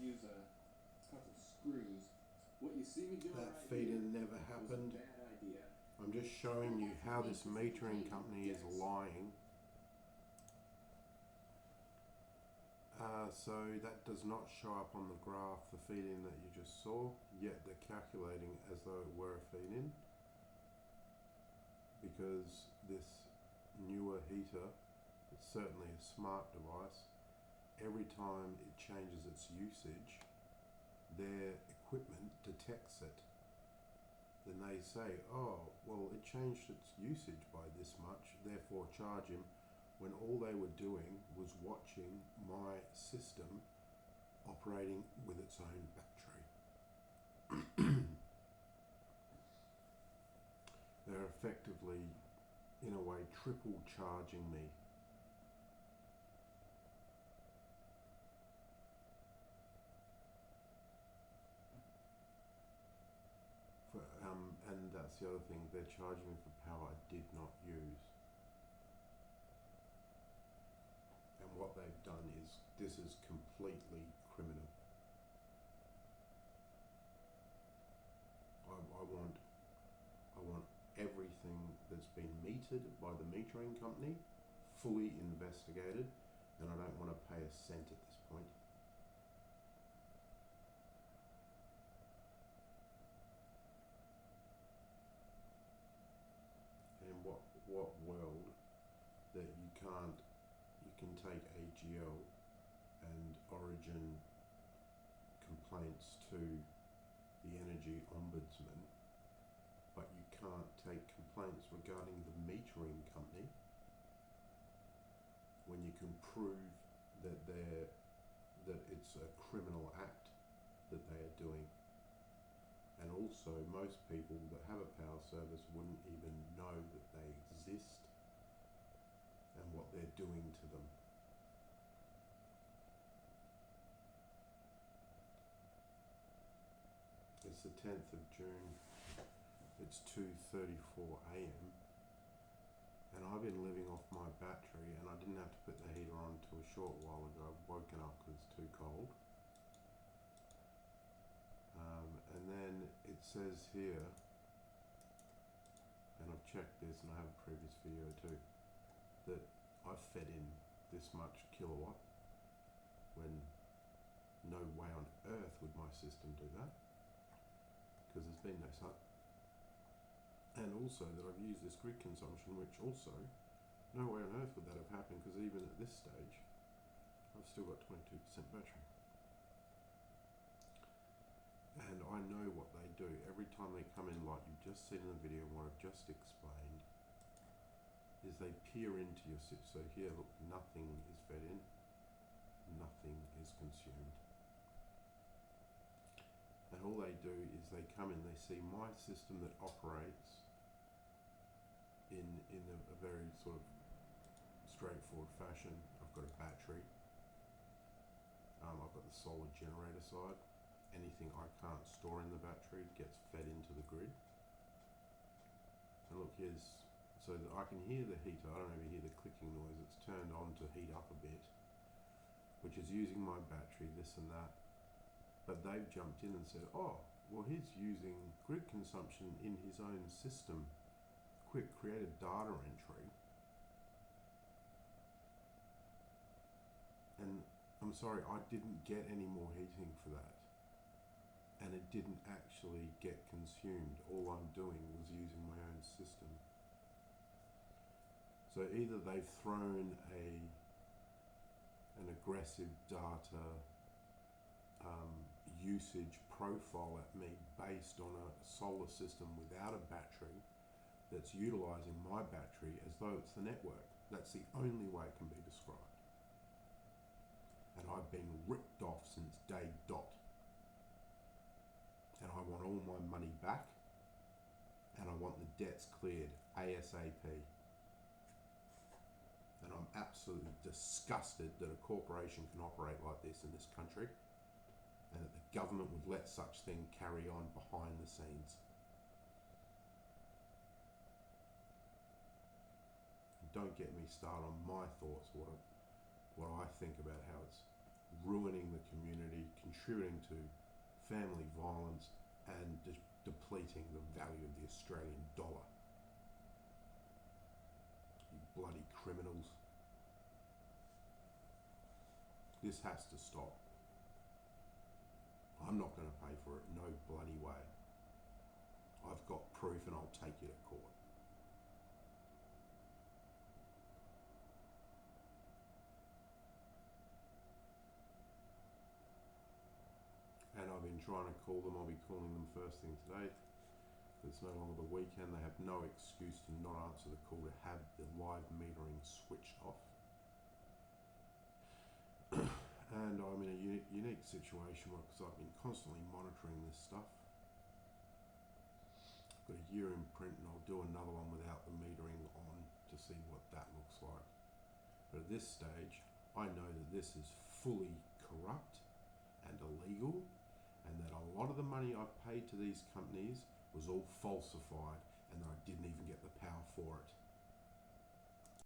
use a couple screws. What you see me doing That right feed-in here never happened. was a bad idea. I'm just showing you how this metering company is lying. So that does not show up on the graph, the feed-in that you just saw, yet they're calculating as though it were a feed-in, because this newer heater, it's certainly a smart device, every time it changes its usage, their equipment detects it. Then they say, oh, well, it changed its usage by this much, therefore charge him, when all they were doing was watching my system operating with its own battery. They're effectively, in a way, triple charging me. And that's the other thing, they're charging me for power I did not use. And what they've done is, this is completely criminal. I want everything that's been metered by the metering company fully investigated, and I don't want to pay a cent at this point. And what world that you can take AGL and Origin complaints to the Energy Ombudsman, but you can't take complaints regarding the metering company when you can prove that it's a criminal act that they are doing. And also, most people that have a power service wouldn't even know that they exist and what they're doing to them. It's the 10th of June, it's 2:34 AM, and I've been living off my battery, and I didn't have to put the heater on until a short while ago. I've woken up because it's too cold. And then it says here, and I've checked this and I have a previous video too, that I've fed in this much kilowatt, when no way on earth would my system do that, because there's been no sun. And also that I've used this grid consumption, which also, no way on earth would that have happened, because even at this stage, I've still got 22% battery. And I know what they do. Every time they come in, like you've just seen in the video and what I've just explained, is they peer into your system. So here, look, nothing is fed in, nothing is consumed. And all they do is they come in, they see my system that operates in a very sort of straightforward fashion. I've got a battery. I've got the solar generator side. Anything I can't store in the battery gets fed into the grid. And look, here's, so that I can hear the heater. I don't ever hear the clicking noise. It's turned on to heat up a bit, which is using my battery, this and that. But they've jumped in and said, oh, well, he's using grid consumption in his own system. Quick, create a data entry. And I'm sorry, I didn't get any more heating for that. And it didn't actually get consumed. All I'm doing was using my own system. So either they've thrown an aggressive data usage profile at me based on a solar system without a battery that's utilizing my battery as though it's the network. That's the only way it can be described. And I've been ripped off since day dot. And I want all my money back, and I want the debts cleared ASAP. And I'm absolutely disgusted that a corporation can operate like this in this country, and that the government would let such thing carry on behind the scenes. Don't get me started on my thoughts, what I think about how it's ruining the community, contributing to family violence, and depleting the value of the Australian dollar. You bloody criminals. This has to stop. I'm not going to pay for it, no bloody way. I've got proof and I'll take you to court. And I've been trying to call them. I'll be calling them first thing today. It's no longer the weekend. They have no excuse to not answer the call to have the live metering switched off. And I'm in a unique situation because I've been constantly monitoring this stuff. I've got a year in print and I'll do another one without the metering on to see what that looks like. But at this stage, I know that this is fully corrupt and illegal, and that a lot of the money I've paid to these companies was all falsified, and that I didn't even get the power for it.